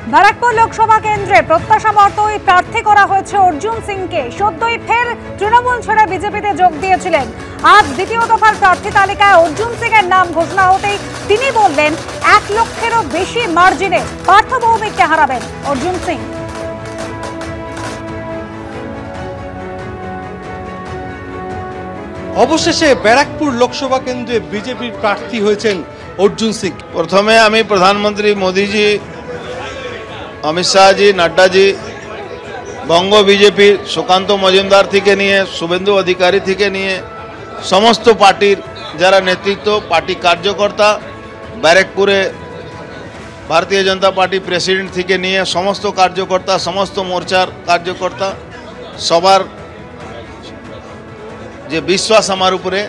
ব্যারাকপুর লোকসভা কেন্দ্রে প্রত্যাশা মতোই প্রার্থী করা হয়েছে অর্জুন সিংকে। সদ্যই ফের তৃণমূল ছেড়ে বিজেপিতে যোগ দিয়েছিলেন। আজ দ্বিতীয় দফার প্রার্থী তালিকায় অর্জুন সিং এর নাম ঘোষণা হতেই তিনি বললেন 1 লক্ষেরও বেশি মার্জিনে পার্থ ভৌমিককে হারাবেন অর্জুন সিং। অবশেষে ব্যারাকপুর লোকসভা কেন্দ্রে বিজেপির প্রার্থী হয়েছেন অর্জুন সিং। প্রথমে আমি প্রধানমন্ত্রী মোদীজি, অমিত শাহজি, নাড্ডাজি, বঙ্গ বিজেপির সুকান্ত মজুমদার থেকে নিয়ে শুভেন্দু অধিকারী থেকে নিয়ে সমস্ত পার্টির যারা নেতৃত্ব, পার্টি কার্যকর্তা, ব্যারাকপুরে ভারতীয় জনতা পার্টি প্রেসিডেন্ট থেকে নিয়ে সমস্ত কার্যকর্তা, সমস্ত মোর্চার কার্যকর্তা, সবার যে বিশ্বাস আমার উপরে,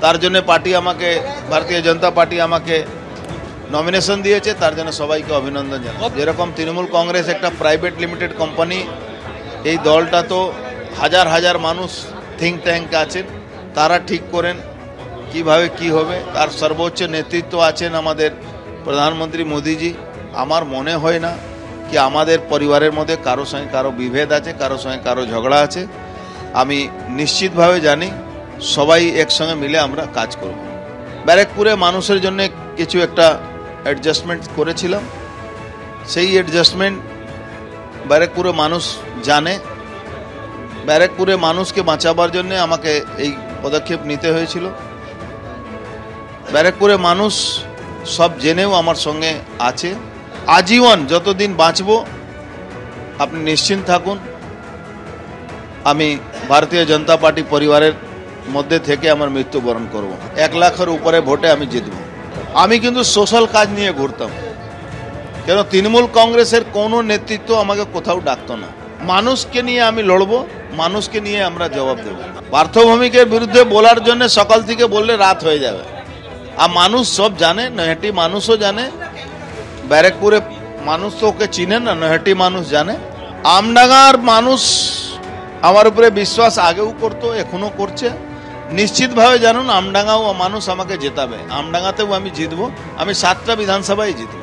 তার জন্য পার্টি আমাকে, ভারতীয় জনতা পার্টি আমাকে নমিনেশন দিয়েছে, তার জন্য সবাইকে অভিনন্দন জানাই। যেরকম তৃণমূল কংগ্রেস একটা প্রাইভেট লিমিটেড কোম্পানি, এই দলটা তো হাজার হাজার মানুষ থিঙ্ক ট্যাঙ্ক আছেন, তারা ঠিক করেন কিভাবে কি হবে। তার সর্বোচ্চ নেতৃত্ব আছেন আমাদের প্রধানমন্ত্রী মোদীজি। আমার মনে হয় না কি আমাদের পরিবারের মধ্যে কারো সঙ্গে কারো বিভেদ আছে, কারো সঙ্গে কারো ঝগড়া আছে। আমি নিশ্চিতভাবে জানি সবাই একসঙ্গে মিলে আমরা কাজ করব। ব্যারাকপুরে মানুষের জন্য কিছু একটা অ্যাডজাস্টমেন্ট করেছিলাম, সেই অ্যাডজাস্টমেন্ট ব্যারাকপুরে মানুষ জানে। ব্যারাকপুরে মানুষকে বাঁচাবার জন্য আমাকে এই পদক্ষেপ নিতে হয়েছিল। ব্যারাকপুরে মানুষ সব জেনেও আমার সঙ্গে আছে। আজীবন যতদিন বাঁচব আপনি নিশ্চিন্ত থাকুন, আমি ভারতীয় জনতা পার্টি পরিবারের মধ্যে থেকে আমার মৃত্যুবরণ করব। 1 লাখের উপরে ভোটে আমি জিতব। আমি কিন্তু সোশ্যাল কাজ নিয়ে ঘুরতাম, কেন তৃণমূল কংগ্রেসের কোনো নেতৃত্ব আমাকে কোথাও ডাকতো না। মানুষকে নিয়ে আমি লড়বো, মানুষকে নিয়ে আমরা জবাব দেব। পার্থ ভৌমিকের বিরুদ্ধে বলার জন্য সকাল থেকে বললে রাত হয়ে যাবে। আর মানুষ সব জানে, নৈহাটি মানুষও জানে, ব্যারাকপুরে মানুষ তো ওকে চিনে না, নৈহাটি মানুষ জানে। আমডাঙ্গার মানুষ আমার উপরে বিশ্বাস আগেও করতো, এখনো করছে। নিশ্চিতভাবে জানুন আমডাঙ্গাও মানুষ আমাকে জেতাবে, আমডাঙ্গাতেও আমি জিতবো। আমি 7টা বিধানসভায় জিতবো।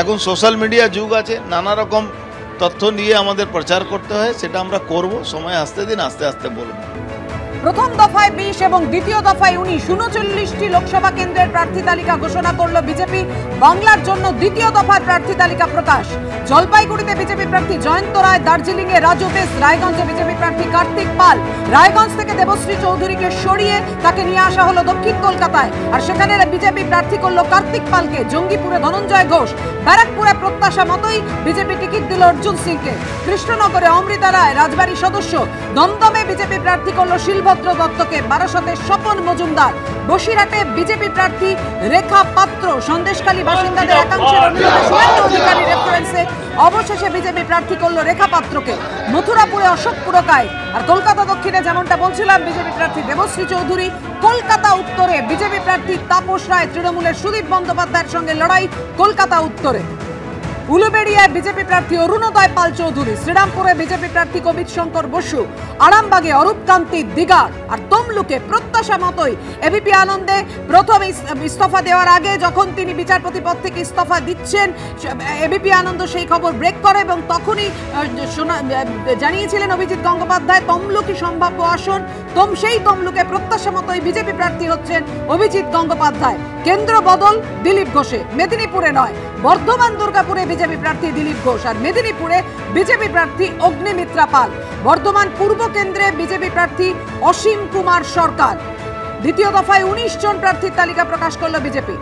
এখন সোশ্যাল মিডিয়া যুগ আছে, নানা রকম তথ্য নিয়ে আমাদের প্রচার করতে হয়, সেটা আমরা করব। সময় আসতে দিন, আস্তে আস্তে বলবো। প্রথম দফায় 20 এবং দ্বিতীয় দফায় 39টি লোকসভা কেন্দ্রের প্রার্থী তালিকা ঘোষণা করলো বিজেপি। বাংলার জন্য দ্বিতীয় দফার প্রার্থী তালিকা প্রকাশ। জলপাইগুড়িতে বিজেপি প্রার্থী জয়ন্ত রায়, দার্জিলিং এ রাজু বেশ, রায়গঞ্জে বিজেপি প্রার্থী কার্তিক পাল। রায়গঞ্জ থেকে দেবশ্রী চৌধুরীকে সরিয়ে তাকে নিয়ে আসা হলো দক্ষিণ কলকাতায়, আর সেখানে বিজেপি প্রার্থী করলো কার্তিক পালকে। জঙ্গিপুরে ধনঞ্জয় ঘোষ। ব্যারাকপুরে প্রত্যাশা মতোই বিজেপি টিকিট দিল অর্জুন সিংকে। কৃষ্ণনগরে অমৃতা রায় রাজবাড়ী সদস্য। দমদমে বিজেপি প্রার্থী করলো শিলভদ্র দত্তকে। বারাসতে স্বপন মজুমদার। বসিরহাটে বিজেপি প্রার্থী রেখা পাত্র। সন্দেশখালী বাসিন্দাদের একাংশের অনুরোধে শুভেন্দু অধিকারী রেফারেন্সে অবশেষে বিজেপি প্রার্থী করলো রেখা পাত্রকে। মথুরাপুরে অশোক পুরকায়। আর কলকাতা দক্ষিণে যেমনটা বলছিলাম বিজেপি প্রার্থী দেবশ্রী চৌধুরী। কলকাতা উত্তরে বিজেপি প্রার্থী তাপস রায়। তৃণমূলের সুদীপ বন্দ্যোপাধ্যায়ের সঙ্গে লড়াই কলকাতা উত্তরে। উলুবেড়িয়ায় বিজেপি প্রার্থী অরুণোদয় পাল চৌধুরী। শ্রীরামপুরে বিজেপি প্রার্থী কবির শঙ্কর বসু। আরামবাগে অরূপকান্তি দিগার। আর তমলুকে প্রত্যাশা মতোই এবিপি আনন্দে প্রথম ইস্তফা দেওয়ার আগে যখন তিনি বিচারপতি পদ থেকে ইস্তফা দিচ্ছেন, এবিপি আনন্দ সেই খবর ব্রেক করে এবং তখনই জানিয়েছিলেন অভিজিৎ গঙ্গোপাধ্যায় তমলুকি সম্ভাব্য আসন। সেই তমলুকে প্রত্যাশা মতোই বিজেপি প্রার্থী হচ্ছেন অভিজিৎ গঙ্গোপাধ্যায়। কেন্দ্র বদল দিলীপ ঘোষে, মেদিনীপুরে নয়। বর্ধমান দুর্গাপুরে বিজেপি প্রার্থী দিলীপ ঘোষ, আর মেদিনীপুরে বিজেপি প্রার্থী অগ্নিমিত্রা পাল। বর্ধমান পূর্ব কেন্দ্রে বিজেপি প্রার্থী অসীম কুমার সরকার। দ্বিতীয় দফায় 19 জন প্রার্থীর তালিকা প্রকাশ করল বিজেপি।